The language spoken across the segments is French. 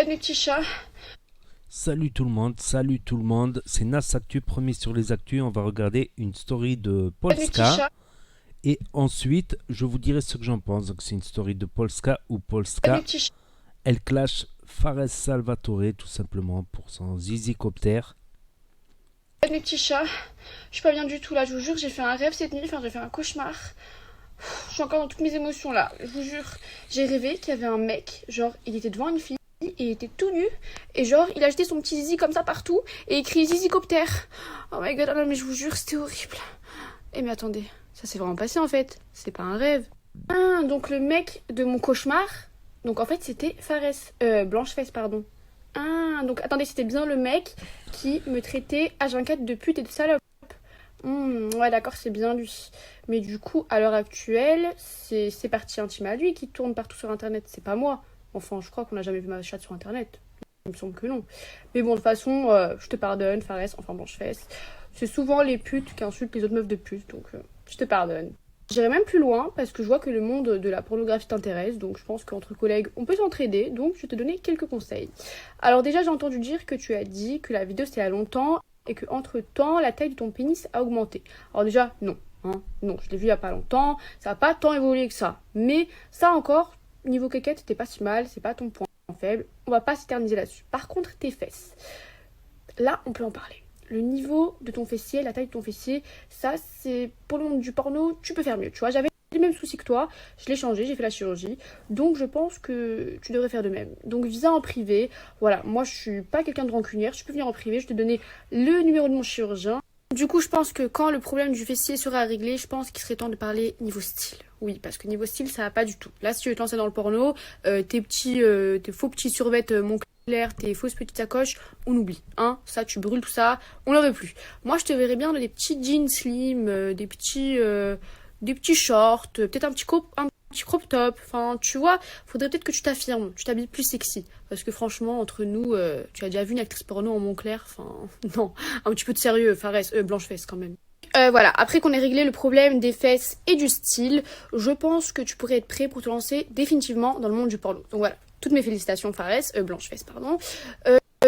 les petits chats. Salut tout le monde, c'est Nas Actu, premier sur les actus, on va regarder une story de Les petits Polska chats. et ensuite je vous dirai ce que j'en pense. Donc c'est une story de Polska où Les Polska, petits chats. elle clash Fares Salvatore tout simplement pour son zizicoptère. Les petits chats. Je suis pas bien du tout là, je vous jure, j'ai fait un rêve cette nuit, enfin j'ai fait un cauchemar. Je suis encore dans toutes mes émotions là, je vous jure. J'ai rêvé qu'il y avait un mec, genre il était devant une fille et il était tout nu et genre il a jeté son petit zizi comme ça partout et écrit zizicoptère. Oh my god, non mais je vous jure, c'était horrible. Eh mais attendez, ça s'est vraiment passé en fait, c'est pas un rêve. Ah, donc le mec de mon cauchemar, donc en fait c'était Fares, Blanchefesse pardon. Ah, donc attendez, c'était bien le mec qui me traitait H24 de pute et de salope. Ouais, d'accord, c'est bien lui. Mais du coup, à l'heure actuelle, c'est ses parties intimes à lui qui tournent partout sur Internet. C'est pas moi. Enfin, je crois qu'on n'a jamais vu ma chatte sur Internet. Il me semble que non. Mais bon, de toute façon, je te pardonne, Fares, enfin Blanchefesse. C'est souvent les putes qui insultent les autres meufs de pute, donc je te pardonne. J'irai même plus loin parce que je vois que le monde de la pornographie t'intéresse, donc je pense qu'entre collègues, on peut s'entraider, donc je vais te donner quelques conseils. Alors déjà, j'ai entendu dire que tu as dit que la vidéo c'était il y a longtemps et que entre temps la taille de ton pénis a augmenté. Alors déjà, non. Hein, non, je l'ai vu il y a pas longtemps, ça n'a pas tant évolué que ça. Mais ça encore, niveau quéquette, t'es pas si mal, c'est pas ton point faible, on va pas s'éterniser là-dessus. Par contre, tes fesses, là, on peut en parler. Le niveau de ton fessier, la taille de ton fessier, ça, c'est pour le monde du porno, tu peux faire mieux. Tu vois, j'avais les mêmes soucis que toi, je l'ai changé, j'ai fait la chirurgie, donc je pense que tu devrais faire de même. Donc visa en privé, voilà, moi je suis pas quelqu'un de rancunière, tu peux venir en privé, je te donner le numéro de mon chirurgien. Du coup, je pense que quand le problème du fessier sera réglé, je pense qu'il serait temps de parler niveau style. Oui, parce que niveau style, ça va pas du tout. Là, si tu veux te lancer dans le porno, tes faux petits survêtements Moncler, tes fausses petites sacoches, on oublie. Hein, ça, tu brûles tout ça, on n'en veut plus. Moi, je te verrais bien dans des petits jeans slim, des petits shorts, peut-être un petit crop top. Enfin, tu vois, faudrait peut-être que tu t'affirmes, tu t'habilles plus sexy. Parce que franchement, entre nous, tu as déjà vu une actrice porno en Moncler. Enfin, non, un petit peu de sérieux, Fares, Blanchefesse quand même. Voilà, après qu'on ait réglé le problème des fesses et du style, je pense que tu pourrais être prêt pour te lancer définitivement dans le monde du porno. Donc voilà, toutes mes félicitations Fares, Blanchefesse, pardon.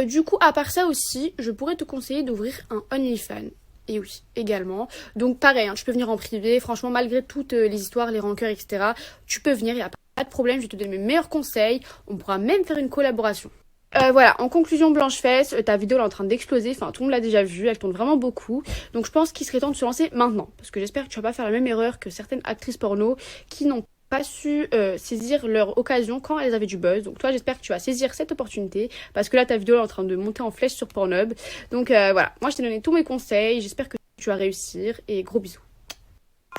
Du coup, à part ça aussi, je pourrais te conseiller d'ouvrir un OnlyFans. Et oui, également. Donc pareil, hein, tu peux venir en privé. Franchement, malgré toutes les histoires, les rancœurs, etc., tu peux venir, il n'y a pas de problème. Je vais te donner mes meilleurs conseils. On pourra même faire une collaboration. Voilà, en conclusion, Blanchefesse, ta vidéo elle est en train d'exploser. Enfin, tout le monde l'a déjà vue, elle tourne vraiment beaucoup. Donc je pense qu'il serait temps de se lancer maintenant. Parce que j'espère que tu vas pas faire la même erreur que certaines actrices porno qui n'ont pas su saisir leur occasion quand elles avaient du buzz. Donc toi, j'espère que tu vas saisir cette opportunité. Parce que là, ta vidéo elle est en train de monter en flèche sur Pornhub. Donc voilà, moi je t'ai donné tous mes conseils. J'espère que tu vas réussir. Et gros bisous.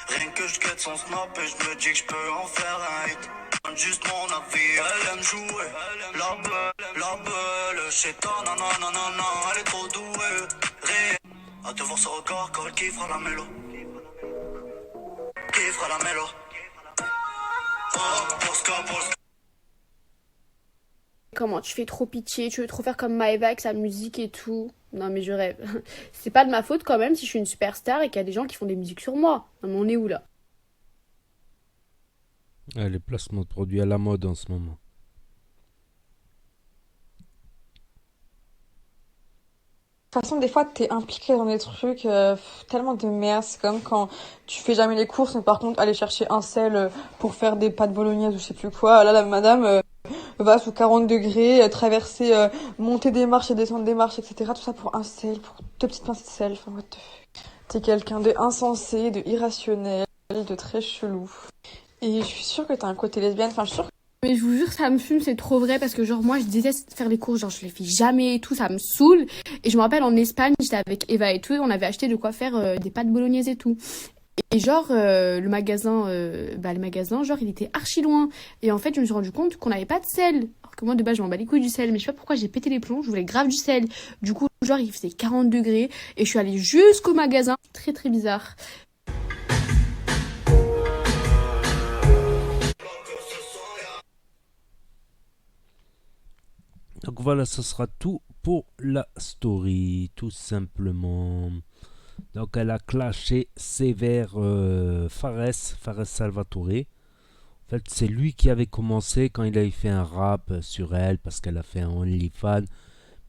Rien que je guette son snap et je me dis que je peux en faire un hit. Juste mon avis, elle aime jouer. La belle, chez toi, non, non, non, non, non, elle est trop douée. Ré, à te voir ce regard, quand elle kiffera la mélo. Kiffera la mélo. Oh, Polska. Comment tu fais trop pitié, tu veux trop faire comme Maeva avec sa musique et tout. Non mais je rêve. C'est pas de ma faute quand même si je suis une superstar et qu'il y a des gens qui font des musiques sur moi. Non mais on est où là? Les placements de produits à la mode en ce moment. De toute façon, des fois, t'es impliqué dans des trucs tellement de merde. C'est comme quand tu fais jamais les courses, mais par contre, aller chercher un sel pour faire des pâtes bolognaise ou je sais plus quoi. Là, la madame va sous 40 degrés, traverser, monter des marches et descendre des marches, etc. Tout ça pour un sel, pour deux petites pincées de sel. Enfin, what the fuck. T'es quelqu'un de insensé, de irrationnel, de très chelou. Et je suis sûre que t'as un côté lesbienne. Enfin, je suis sûre. Mais je vous jure, ça me fume, c'est trop vrai parce que genre moi je déteste faire les courses, genre je les fais jamais et tout, ça me saoule. Et je me rappelle en Espagne, j'étais avec Eva et tout, et on avait acheté de quoi faire des pâtes bolognaises et tout. Et genre le magasin, genre il était archi loin. Et en fait je me suis rendu compte qu'on n'avait pas de sel. Alors que moi de base je m'en bats les couilles du sel, mais je sais pas pourquoi j'ai pété les plombs, je voulais grave du sel. Du coup genre il faisait 40 degrés et je suis allée jusqu'au magasin, très très bizarre. Donc voilà, ce sera tout pour la story, tout simplement. Donc elle a clashé sévère Fares Salvatore. fait, c'est lui qui avait commencé quand il avait fait un rap sur elle parce qu'elle a fait un OnlyFans.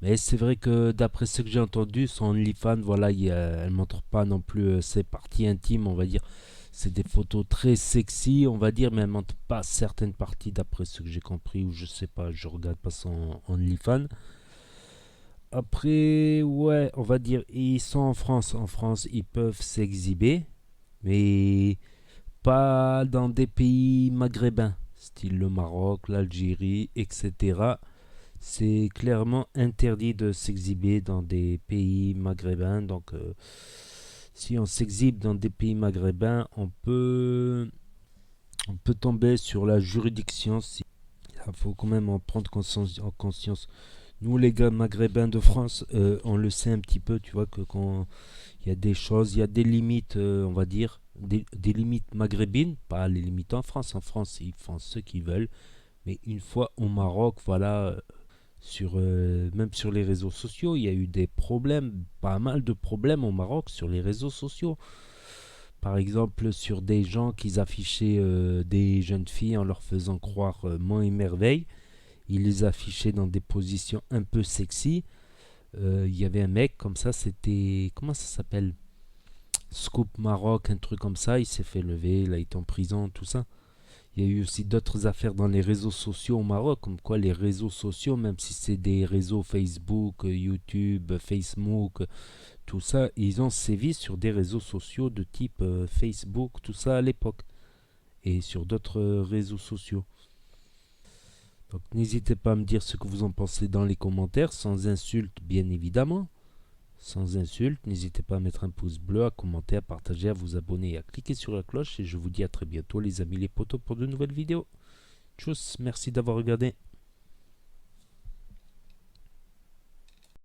Mais c'est vrai que d'après ce que j'ai entendu, son OnlyFans, voilà, elle montre pas non plus ses parties intimes, on va dire. C'est des photos très sexy, on va dire, mais elle montre pas certaines parties d'après ce que j'ai compris, ou je sais pas, je regarde pas son OnlyFans. Après, ouais, on va dire, ils sont en France. En France, ils peuvent s'exhiber, mais pas dans des pays maghrébins, style le Maroc, l'Algérie, etc. C'est clairement interdit de s'exhiber dans des pays maghrébins. Donc, si on s'exhibe dans des pays maghrébins, on peut tomber sur la juridiction. Il faut quand même en prendre conscience. Nous, les gars maghrébins de France, on le sait un petit peu, tu vois, que quand il y a des choses, il y a des limites, on va dire, des limites maghrébines, pas les limites en France. En France, ils font ce qu'ils veulent. Mais une fois au Maroc, voilà, même sur les réseaux sociaux, il y a eu des problèmes, pas mal de problèmes au Maroc sur les réseaux sociaux. Par exemple, sur des gens qui affichaient des jeunes filles en leur faisant croire monts et merveilles. Ils les affichaient dans des positions un peu sexy. Il y avait un mec comme ça, c'était... Comment ça s'appelle? Scoop Maroc, un truc comme ça. Il s'est fait lever, il a été en prison, tout ça. Il y a eu aussi d'autres affaires dans les réseaux sociaux au Maroc, comme quoi les réseaux sociaux, même si c'est des réseaux Facebook, YouTube, Facebook, tout ça, ils ont sévi sur des réseaux sociaux de type Facebook, tout ça à l'époque, et sur d'autres réseaux sociaux. Donc n'hésitez pas à me dire ce que vous en pensez dans les commentaires, sans insultes bien évidemment. Sans insultes, n'hésitez pas à mettre un pouce bleu, à commenter, à partager, à vous abonner et à cliquer sur la cloche. Et je vous dis à très bientôt les amis les potos pour de nouvelles vidéos. Tchuss, merci d'avoir regardé.